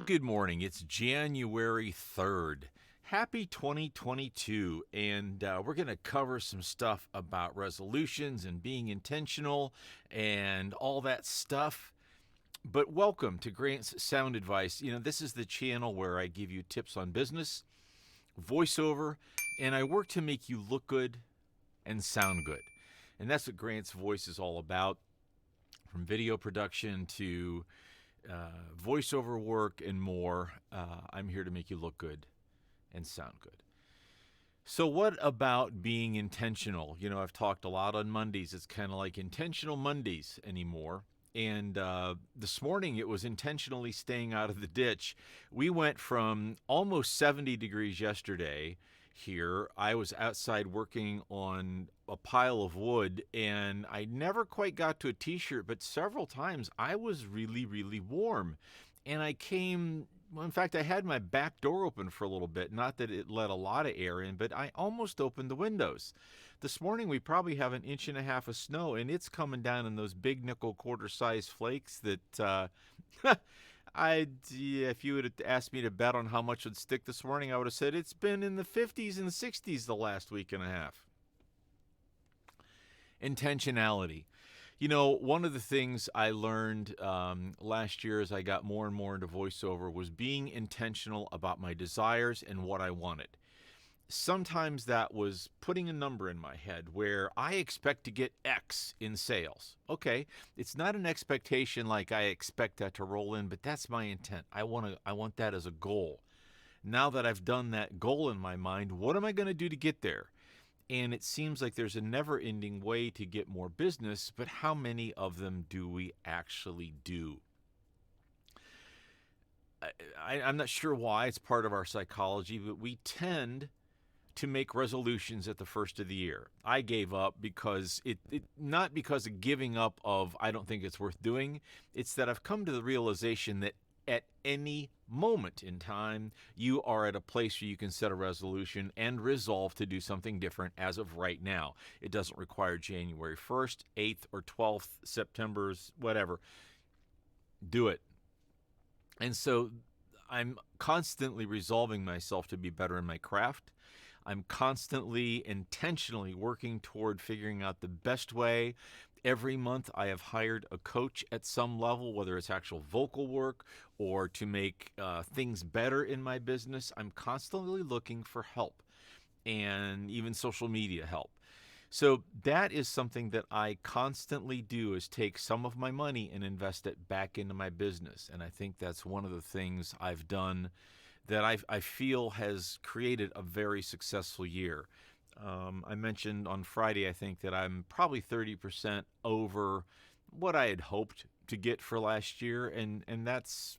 Good morning. It's January 3rd. Happy 2022. And we're going to cover some stuff about resolutions and being intentional and all that stuff. But welcome to Grant's Sound Advice. This is the channel where I give you tips on business, voiceover, and I work to make you look good and sound good. And that's what Grant's Voice is all about, from video production to voiceover work and more. I'm here to make you look good and sound good. So what about being intentional? I've talked a lot on Mondays. It's kind of like intentional Mondays anymore. And this morning it was intentionally staying out of the ditch. We went from almost 70 degrees yesterday here. I was outside working on a pile of wood, and I never quite got to a t-shirt, but several times I was really, really warm. And in fact, I had my back door open for a little bit. Not that it let a lot of air in, but I almost opened the windows. This morning we probably have 1.5 inches of snow, and it's coming down in those big nickel quarter-size flakes that if you would have asked me to bet on how much would stick this morning, I would have said it's been in the 50s and 60s the last week and a half. Intentionality. One of the things I learned last year as I got more and more into voiceover was being intentional about my desires and what I wanted. Sometimes that was putting a number in my head where I expect to get X in sales. Okay, it's not an expectation like I expect that to roll in, but that's my intent. I want that as a goal. Now that I've done that goal in my mind, what am I going to do to get there? And it seems like there's a never-ending way to get more business, but how many of them do we actually do? I'm not sure why. It's part of our psychology, but we tend to make resolutions at the first of the year. I gave up because not because of giving up of I don't think it's worth doing. It's that I've come to the realization that at any moment in time, you are at a place where you can set a resolution and resolve to do something different as of right now. It doesn't require January 1st, 8th, or 12th, September's, whatever. Do it. And so I'm constantly resolving myself to be better in my craft. I'm constantly intentionally working toward figuring out the best way. Every month I have hired a coach at some level, whether it's actual vocal work or to make things better in my business. I'm constantly looking for help, and even social media help. So that is something that I constantly do, is take some of my money and invest it back into my business. And I think that's one of the things I've done that I feel has created a very successful year. I mentioned on Friday, I think, that I'm probably 30% over what I had hoped to get for last year. And that's,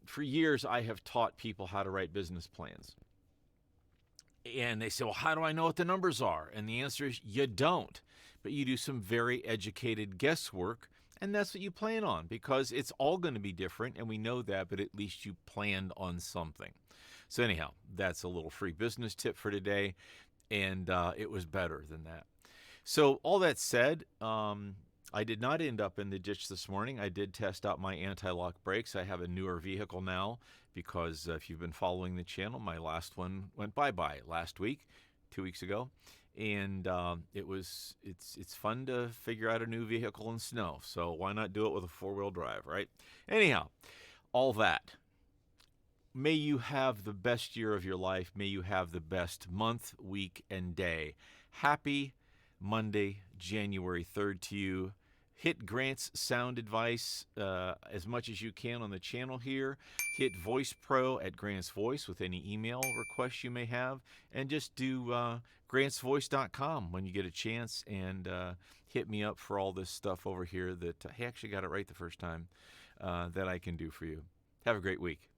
for years I have taught people how to write business plans. And they say, well, how do I know what the numbers are? And the answer is you don't. But you do some very educated guesswork. And that's what you plan on, because it's all going to be different, and we know that, but at least you planned on something. So anyhow, that's a little free business tip for today, and it was better than that. So all that said, I did not end up in the ditch this morning. I did test out my anti-lock brakes. I have a newer vehicle now because if you've been following the channel, my last one went bye-bye last week, 2 weeks ago. And it's fun to figure out a new vehicle in snow. So why not do it with a 4-wheel drive, right? Anyhow, all that. May you have the best year of your life. May you have the best month, week, and day. Happy Monday, January 3rd to you. Hit Grant's Sound Advice as much as you can on the channel here. Hit Voice Pro at Grant's Voice with any email requests you may have. And just do grantsvoice.com when you get a chance, and hit me up for all this stuff over here that, hey, I actually got it right the first time, that I can do for you. Have a great week.